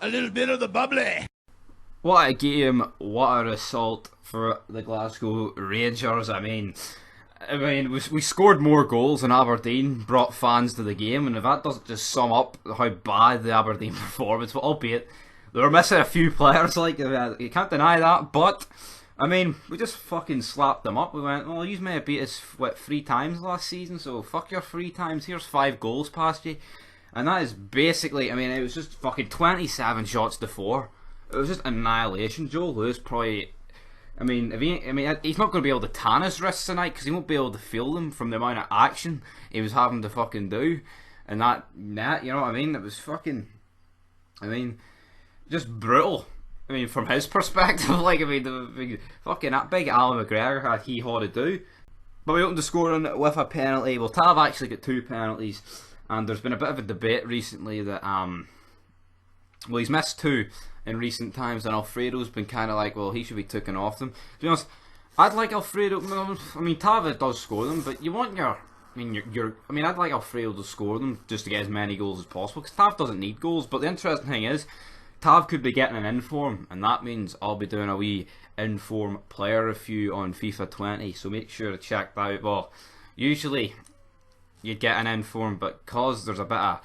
A little bit of the bubbly. What a game, what a result for the Glasgow Rangers. We scored more goals than Aberdeen, brought fans to the game, and if that doesn't just sum up how bad the Aberdeen performance, well, albeit they were missing a few players, you can't deny that, but we just fucking slapped them up. We went, well, you may have beat us, 3 times last season, so fuck your 3 times, here's 5 goals past you. And that is basically, it was just fucking 27 shots to 4. It was just annihilation. Joe Lewis probably, he's not going to be able to tan his wrists tonight because he won't be able to feel them from the amount of action he was having to fucking do. And that net, you know what I mean? It was fucking, just brutal. From his perspective, the fucking that big Alan McGregor had hee-haw to do. But we opened the scoring with a penalty. Well, Tav actually got 2 penalties. And there's been a bit of a debate recently that, he's missed 2 in recent times, and Alfredo's been kind of like, well, he should be taken off them. To be honest, I'd like Alfredo. Tav does score them, but you want I'd like Alfredo to score them just to get as many goals as possible, because Tav doesn't need goals. But the interesting thing is, Tav could be getting an inform, and that means I'll be doing a wee inform player review on FIFA 20, so make sure to check that out. Well, usually you'd get an inform, but because there's a bit of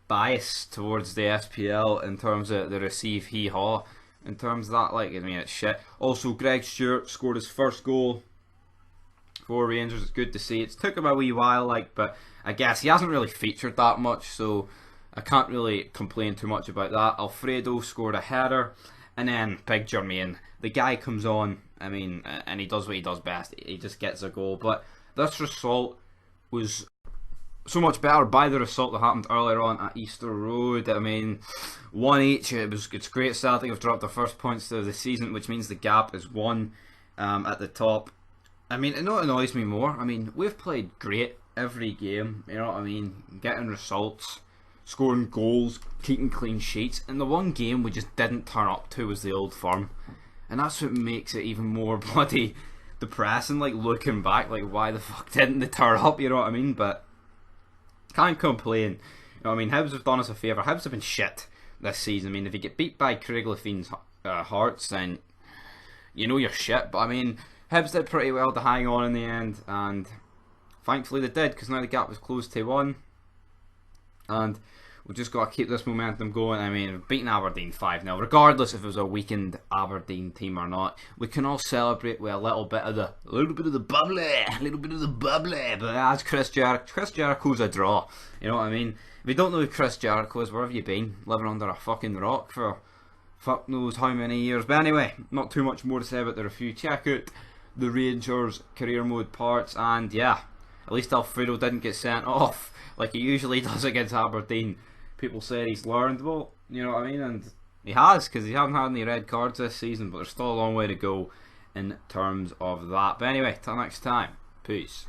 bias towards the SPL in terms of the receive hee-haw, in terms of that, it's shit. Also, Greg Stewart scored his first goal for Rangers. It's good to see. It took him a wee while, but I guess he hasn't really featured that much, so I can't really complain too much about that. Alfredo scored a header, and then Big Jermaine, the guy comes on, and he does what he does best. He just gets a goal. But this result was so much better by the result that happened earlier on at Easter Road. 1 each. It's great. Celtic have dropped their first points of the season, which means the gap is 1 at the top. It not annoys me more. We've played great every game. You know what I mean? Getting results, scoring goals, keeping clean sheets. And the one game we just didn't turn up to was the Old Firm, and that's what makes it even more bloody depressing. Looking back, why the fuck didn't they turn up? You know what I mean? But can't complain. You know what I mean? Hibs have done us a favour. Hibs have been shit this season. If you get beat by Craig Lefine's Hearts, then you know you're shit. But Hibs did pretty well to hang on in the end, and thankfully they did, because now the gap was closed to 1. And we've just got to keep this momentum going. We've beaten Aberdeen 5-0. Regardless if it was a weakened Aberdeen team or not, we can all celebrate with a little bit of the bubbly. But as Chris Jericho's a draw. You know what I mean? If you don't know who Chris Jericho is, where have you been? Living under a fucking rock for fuck knows how many years. But anyway, not too much more to say about the review. Check out the Rangers career mode parts, and yeah, at least Alfredo didn't get sent off like he usually does against Aberdeen. People say he's learned, well, you know what I mean, and he has, because he hasn't had any red cards this season, but there's still a long way to go in terms of that. But anyway, till next time, peace.